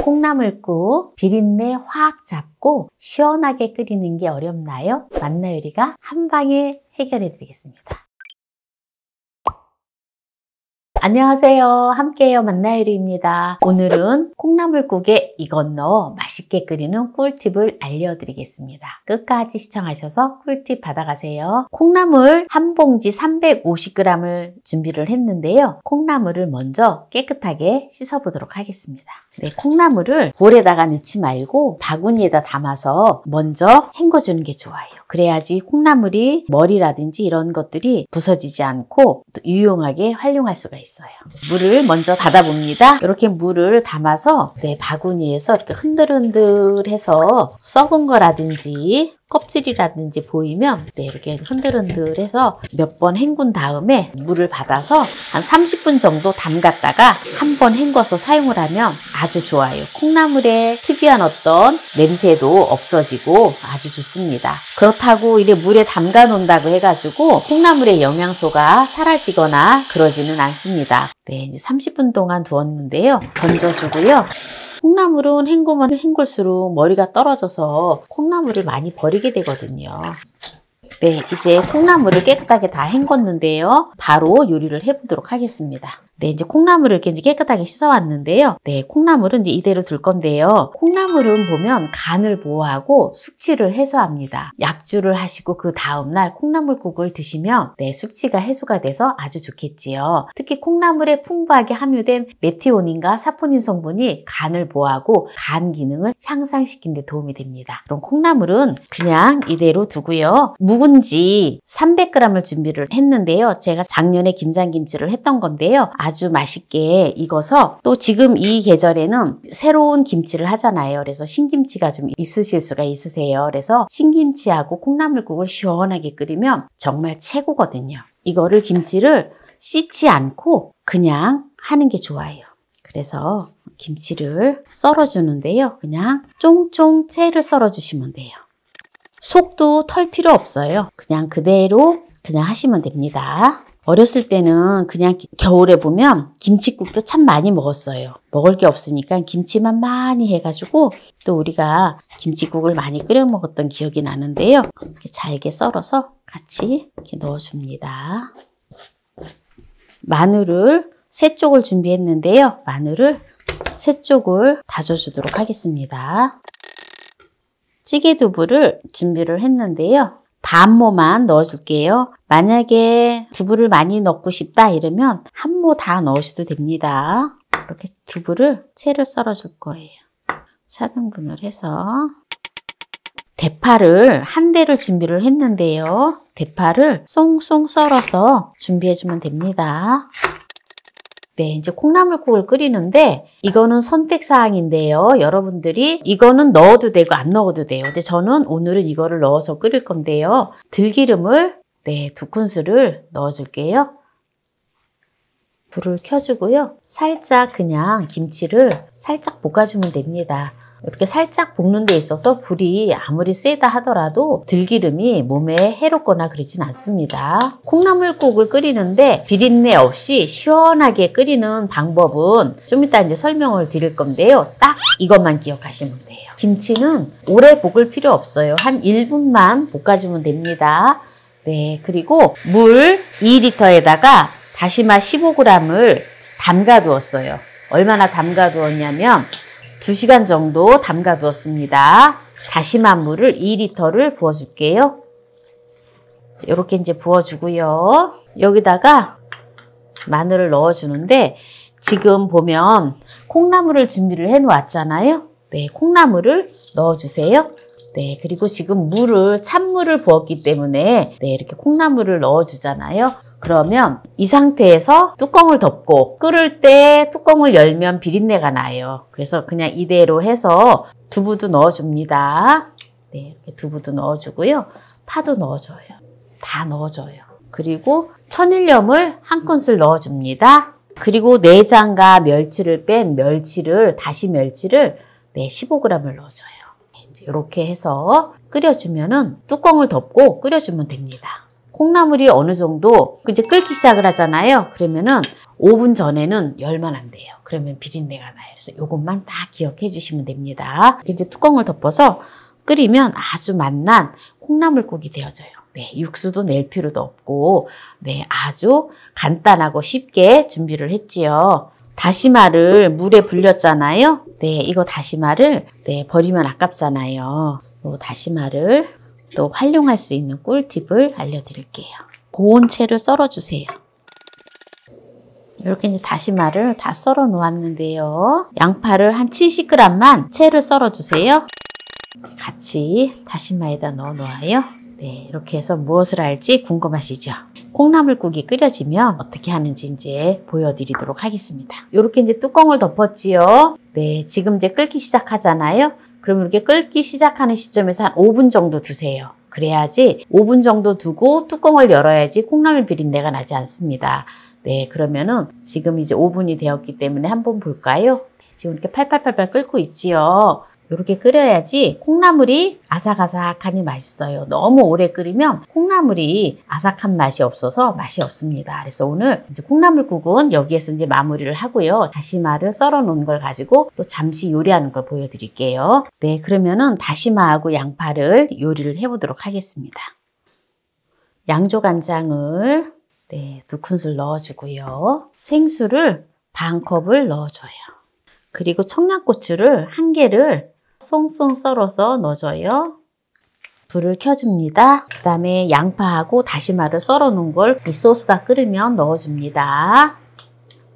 콩나물국 비린내 확 잡고 시원하게 끓이는 게 어렵나요? 만나요리가 한 방에 해결해 드리겠습니다. 안녕하세요. 함께해요. 만나요리입니다. 오늘은 콩나물국에 이것 넣어 맛있게 끓이는 꿀팁을 알려드리겠습니다. 끝까지 시청하셔서 꿀팁 받아가세요. 콩나물 한 봉지 350g을 준비를 했는데요. 콩나물을 먼저 깨끗하게 씻어보도록 하겠습니다. 네, 콩나물을 볼에다가 넣지 말고 바구니에다 담아서 먼저 헹궈주는 게 좋아요. 그래야지 콩나물이 머리라든지 이런 것들이 부서지지 않고 또 유용하게 활용할 수가 있어요. 물을 먼저 받아봅니다. 이렇게 물을 담아서 바구니에서 이렇게 흔들흔들해서 썩은 거라든지 껍질이라든지 보이면 이렇게 흔들흔들해서 몇 번 헹군 다음에 물을 받아서 한 30분 정도 담갔다가 한 번 헹궈서 사용을 하면 아주 좋아요. 콩나물의 특유한 어떤 냄새도 없어지고 아주 좋습니다. 그렇다고 이래 물에 담가 놓는다고 해가지고 콩나물의 영양소가 사라지거나 그러지는 않습니다. 네, 이제 30분 동안 두었는데요. 건져주고요. 콩나물은 헹구면 헹굴수록 머리가 떨어져서 콩나물을 많이 버리게 되거든요. 네, 이제 콩나물을 깨끗하게 다 헹궜는데요. 바로 요리를 해보도록 하겠습니다. 네, 이제 콩나물을 이렇게 깨끗하게 씻어왔는데요. 네, 콩나물은 이제 이대로 둘 건데요. 콩나물은 보면 간을 보호하고 숙취를 해소합니다. 약주를 하시고 그 다음날 콩나물국을 드시면 숙취가 해소가 돼서 아주 좋겠지요. 특히 콩나물에 풍부하게 함유된 메티오닌과 사포닌 성분이 간을 보호하고 간 기능을 향상시키는 데 도움이 됩니다. 그럼 콩나물은 그냥 이대로 두고요. 묵은지 300g을 준비를 했는데요. 제가 작년에 김장김치를 했던 건데요. 아주 맛있게 익어서 또 지금 이 계절에는 새로운 김치를 하잖아요. 그래서 신김치가 좀 있으실 수가 있으세요. 그래서 신김치하고 콩나물국을 시원하게 끓이면 정말 최고거든요. 이거를 김치를 씻지 않고 그냥 하는 게 좋아요. 그래서 김치를 썰어주는데요. 그냥 쫑쫑 채를 썰어주시면 돼요. 속도 털 필요 없어요. 그냥 그대로 그냥 하시면 됩니다. 어렸을 때는 그냥 겨울에 보면 김칫국도 참 많이 먹었어요. 먹을 게 없으니까 김치만 많이 해가지고 또 우리가 김칫국을 많이 끓여 먹었던 기억이 나는데요. 이렇게 잘게 썰어서 같이 이렇게 넣어줍니다. 마늘을 3쪽을 준비했는데요. 마늘을 3쪽을 다져주도록 하겠습니다. 찌개두부를 준비를 했는데요. 반모만 넣어줄게요. 만약에 두부를 많이 넣고 싶다 이러면 한 모 다 넣으셔도 됩니다. 이렇게 두부를 채를 썰어줄 거예요. 4등분을 해서 대파를 한 대를 준비를 했는데요. 대파를 쏭쏭 썰어서 준비해주면 됩니다. 네, 이제 콩나물국을 끓이는데 이거는 선택사항인데요. 여러분들이 이거는 넣어도 되고 안 넣어도 돼요. 근데 저는 오늘은 이거를 넣어서 끓일 건데요. 들기름을 2큰술을 넣어줄게요. 불을 켜주고요. 살짝 그냥 김치를 살짝 볶아주면 됩니다. 이렇게 살짝 볶는 데 있어서 불이 아무리 세다 하더라도 들기름이 몸에 해롭거나 그러진 않습니다. 콩나물국을 끓이는데 비린내 없이 시원하게 끓이는 방법은 좀 이따 이제 설명을 드릴 건데요. 딱 이것만 기억하시면 돼요. 김치는 오래 볶을 필요 없어요. 한 1분만 볶아주면 됩니다. 네, 그리고 물 2리터에다가 다시마 15g을 담가 두었어요. 얼마나 담가 두었냐면 2시간 정도 담가 두었습니다. 다시마 물을 2리터를 부어줄게요. 이렇게 이제 부어주고요. 여기다가 마늘을 넣어주는데 지금 보면 콩나물을 준비를 해 놓았잖아요. 네, 콩나물을 넣어주세요. 네, 그리고 지금 찬물을 부었기 때문에 이렇게 콩나물을 넣어주잖아요. 그러면 이 상태에서 뚜껑을 덮고 끓을 때 뚜껑을 열면 비린내가 나요. 그래서 그냥 이대로 해서 두부도 넣어줍니다. 네, 이렇게 두부도 넣어주고요. 파도 넣어줘요. 다 넣어줘요. 그리고 천일염을 1큰술 넣어줍니다. 그리고 내장과 멸치를 뺀 다시 멸치를 15g을 넣어줘요. 이렇게 해서 끓여주면은 뚜껑을 덮고 끓여주면 됩니다. 콩나물이 어느 정도 이제 끓기 시작을 하잖아요. 그러면은 5분 전에는 열면 안 돼요. 그러면 비린내가 나요. 그래서 이것만 딱 기억해 주시면 됩니다. 이제 뚜껑을 덮어서 끓이면 아주 맛난 콩나물국이 되어져요. 네, 육수도 낼 필요도 없고, 네, 아주 간단하고 쉽게 준비를 했지요. 다시마를 물에 불렸잖아요. 네, 이거 다시마를 버리면 아깝잖아요. 이 다시마를 또 활용할 수 있는 꿀팁을 알려드릴게요. 고운 채를 썰어주세요. 이렇게 이제 다시마를 다 썰어 놓았는데요. 양파를 한 70g만 채를 썰어주세요. 같이 다시마에다 넣어 놓아요. 네, 이렇게 해서 무엇을 할지 궁금하시죠? 콩나물국이 끓여지면 어떻게 하는지 이제 보여드리도록 하겠습니다. 이렇게 이제 뚜껑을 덮었지요. 네, 지금 이제 끓기 시작하잖아요. 그럼 이렇게 끓기 시작하는 시점에서 한 5분 정도 두세요. 그래야지 5분 정도 두고 뚜껑을 열어야지 콩나물 비린내가 나지 않습니다. 네, 그러면은 지금 이제 5분이 되었기 때문에 한번 볼까요? 네, 지금 이렇게 팔팔팔팔 끓고 있지요. 이렇게 끓여야지 콩나물이 아삭아삭하니 맛있어요. 너무 오래 끓이면 콩나물이 아삭한 맛이 없어서 맛이 없습니다. 그래서 오늘 이제 콩나물국은 여기에서 이제 마무리를 하고요. 다시마를 썰어 놓은 걸 가지고 또 잠시 요리하는 걸 보여드릴게요. 네, 그러면은 다시마하고 양파를 요리를 해보도록 하겠습니다. 양조간장을 2큰술 넣어주고요. 생수를 반 컵을 넣어줘요. 그리고 청양고추를 1개를 송송 썰어서 넣어줘요. 불을 켜줍니다. 그 다음에 양파하고 다시마를 썰어 놓은 걸 이 소스가 끓으면 넣어줍니다.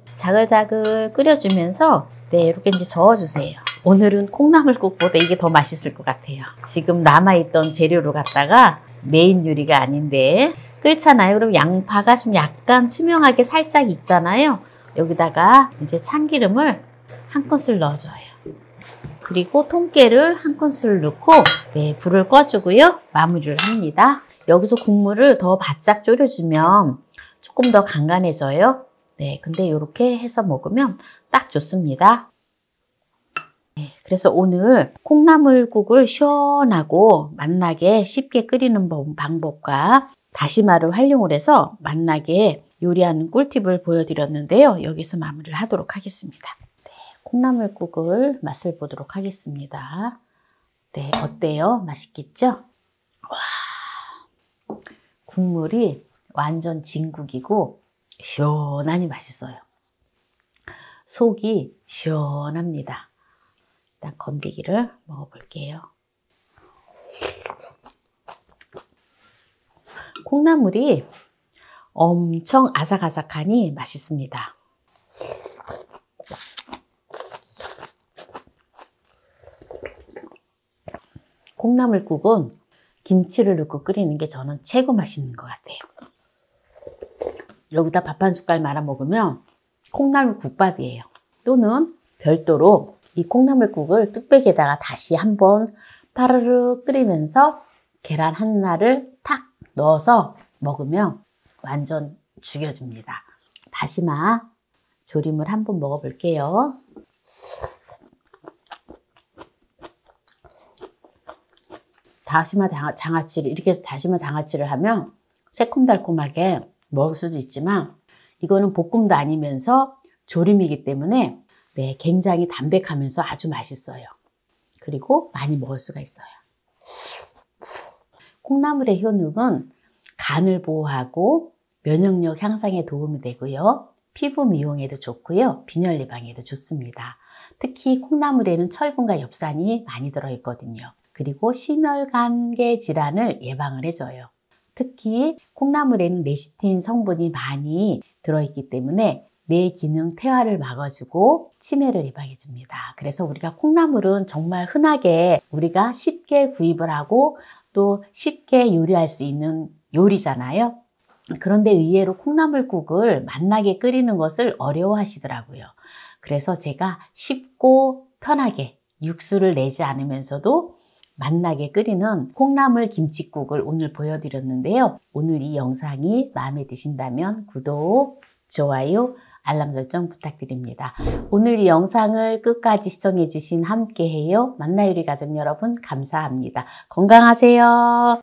자글자글 끓여주면서 이렇게 이제 저어주세요. 오늘은 콩나물국보다 이게 더 맛있을 것 같아요. 지금 남아있던 재료로 갖다가 메인 요리가 아닌데 끓잖아요. 그럼 양파가 좀 약간 투명하게 살짝 익잖아요. 여기다가 이제 참기름을 1큰술 넣어줘요. 그리고 통깨를 1큰술 넣고 불을 꺼주고요. 마무리를 합니다. 여기서 국물을 더 바짝 졸여주면 조금 더 간간해져요. 네, 근데 이렇게 해서 먹으면 딱 좋습니다. 네, 그래서 오늘 콩나물국을 시원하고 맛나게 쉽게 끓이는 방법과 다시마를 활용을 해서 맛나게 요리하는 꿀팁을 보여드렸는데요. 여기서 마무리를 하도록 하겠습니다. 콩나물국을 맛을 보도록 하겠습니다. 네, 어때요? 맛있겠죠? 와, 국물이 완전 진국이고 시원하니 맛있어요. 속이 시원합니다. 일단 건더기를 먹어볼게요. 콩나물이 엄청 아삭아삭하니 맛있습니다. 콩나물국은 김치를 넣고 끓이는 게 저는 최고 맛있는 것 같아요. 여기다 밥 한 숟갈 말아 먹으면 콩나물국밥이에요. 또는 별도로 이 콩나물국을 뚝배기에다가 다시 한번 파르르 끓이면서 계란 하나를 탁 넣어서 먹으면 완전 죽여줍니다. 다시마 조림을 한번 먹어볼게요. 다시마 장아찌를 이렇게 해서 다시마 장아찌를 하면 새콤달콤하게 먹을 수도 있지만 이거는 볶음도 아니면서 조림이기 때문에 굉장히 담백하면서 아주 맛있어요. 그리고 많이 먹을 수가 있어요. 콩나물의 효능은 간을 보호하고 면역력 향상에 도움이 되고요. 피부 미용에도 좋고요. 빈혈 예방에도 좋습니다. 특히 콩나물에는 철분과 엽산이 많이 들어있거든요. 그리고 심혈관계 질환을 예방을 해줘요. 특히 콩나물에는 레시틴 성분이 많이 들어있기 때문에 뇌 기능 퇴화를 막아주고 치매를 예방해줍니다. 그래서 우리가 콩나물은 정말 흔하게 우리가 쉽게 구입을 하고 또 쉽게 요리할 수 있는 요리잖아요. 그런데 의외로 콩나물국을 맛나게 끓이는 것을 어려워하시더라고요. 그래서 제가 쉽고 편하게 육수를 내지 않으면서도 맛나게 끓이는 콩나물 김치국을 오늘 보여드렸는데요. 오늘 이 영상이 마음에 드신다면 구독, 좋아요, 알람 설정 부탁드립니다. 오늘 이 영상을 끝까지 시청해주신 함께해요 만나요리 가족 여러분 감사합니다. 건강하세요.